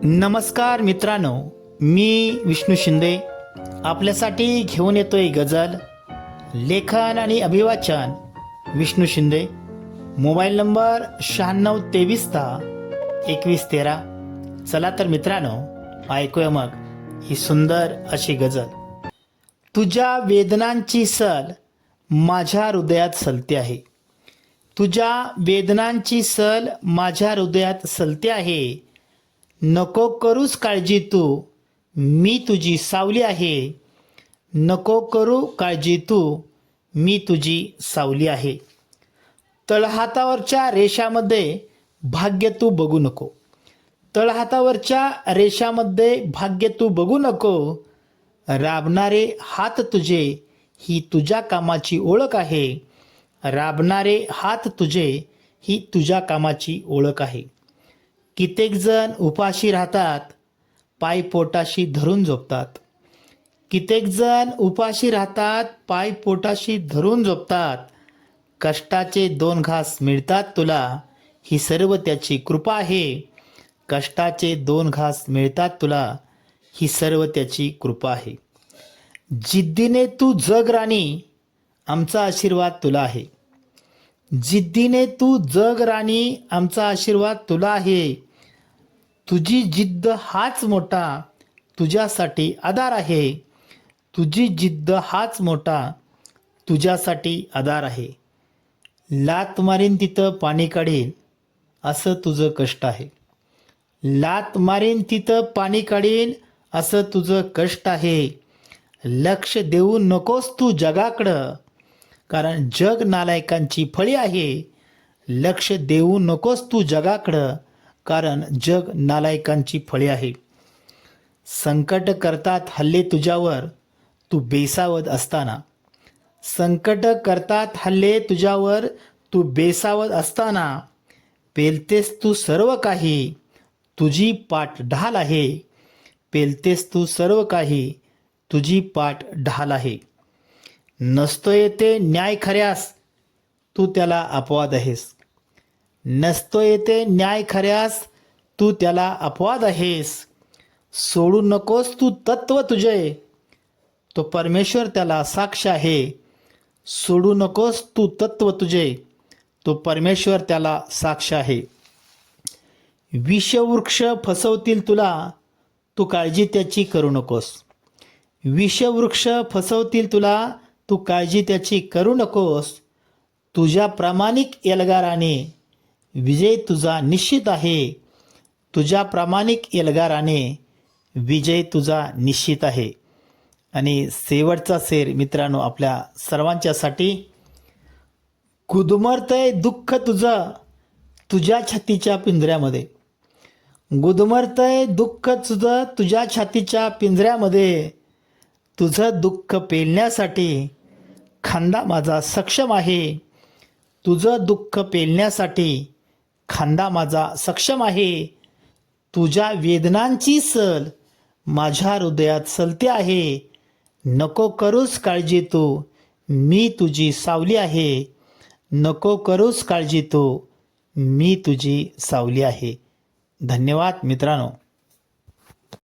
नमस्कार मित्रांनो, मी विष्णू शिंदे आपल्यासाठी घेऊन येतोय गझल. लेखन आणि अभिवाचन विष्णू शिंदे. Mobile number 96232113. चला तर मित्रांनो, ऐकूया मग ही सुंदर अशी गझल. तुझ्या वेदनांची सल माझ्या हृदयात सलते आहे. तुझ्या वेदनांची सल माझ्या हृदयात सलते आहे. नको करूस काळजी तू, मी तुझी सावली आहे. नको करू काळजी तू, मी तुझी सावली आहे. तळहातावरच्या रेषामध्ये भाग्य तू बघू नको. तळहातावरच्या रेषामध्ये भाग्य तू बघू नको. राबणारे हात तुझे ही तुझ्या कामाची ओळख आहे. राबणारे हात तुझे ही तुझ्या कामाची ओळख आहे. कित्येक जण उपाशी राहतात, पाय पोटाशी धरून झोपतात. कित्येक जण उपाशी राहतात, पाय पोटाशी धरून झोपतात. कष्टाचे 2 घास मिळतात तुला, ही सर्व त्याची कृपा आहे. कष्टाचे 2 घास मिळतात तुला, ही सर्व त्याची कृपा आहे. जिद्दीने तू जग राणी, आमचा आशीर्वाद तुला आहे. जिद्दीने तू जग राणी, आमचा आशीर्वाद तुला आहे. तुझी जिद्द हाच मोठा तुझ्यासाठी आधार आहे. तुझी जिद्द हाच मोठा तुझ्यासाठी आधार आहे. लात मारीन तिथं पाणी काढीन, असं तुझं कष्ट आहे. लात मारीन तिथं पाणी काढीन, असं तुझं कष्ट आहे. लक्ष देऊ नकोस तू जगाकडं, कारण जग नालायकांची फळी आहे. लक्ष देऊ नकोस तू जगाकडं, कारण जग नालायकांची फळी आहे. संकट करतात हल्ले तुझ्यावर, तू बेसावध असताना. संकट करतात हल्ले तुझ्यावर, तू बेसावध असताना. पेलतेस तू सर्व काही, तुझी पाठ ढाल आहे. पेलतेस तू सर्व काही, तुझी पाठ ढाल आहे. नसतो येते न्याय खऱ्यास, तू त्याला अपवाद आहेस. नसतो येते न्याय खऱ्यास, तू त्याला अपवाद आहेस. सोडू नकोस तू तत्व तुझे, तो परमेश्वर त्याला साक्ष आहे. सोडू नकोस तू तत्व तुझे, तो परमेश्वर त्याला साक्ष आहे. विषवृक्ष फसवतील तुला, तू काळजी त्याची करू नकोस. विषवृक्ष फसवतील तुला, तू काळजी त्याची करू नकोस. तुझ्या प्रामाणिक एल्गाराने विजय तुझा निश्चित आहे. तुझ्या प्रामाणिक एल्गाराने विजय तुझा निश्चित आहे. आणि शेवटचा शेर मित्रांनो आपल्या सर्वांच्यासाठी. गुदमरतय दुःख तुझं तुझ्या छातीच्या पिंजऱ्यामध्ये. गुदमरतय दुःख तुझं तुझ्या छातीच्या पिंजऱ्यामध्ये. तुझं दुःख पेलण्यासाठी खांदा माझा सक्षम आहे. तुझं दुःख पेलण्यासाठी खांदा माझा सक्षम आहे. तुझ्या वेदनांची सल माझ्या हृदयात सलते आहे. नको करूस काळजी तू, मी तुझी सावली आहे. नको करूस काळजी तू, मी तुझी सावली आहे. धन्यवाद मित्रांनो.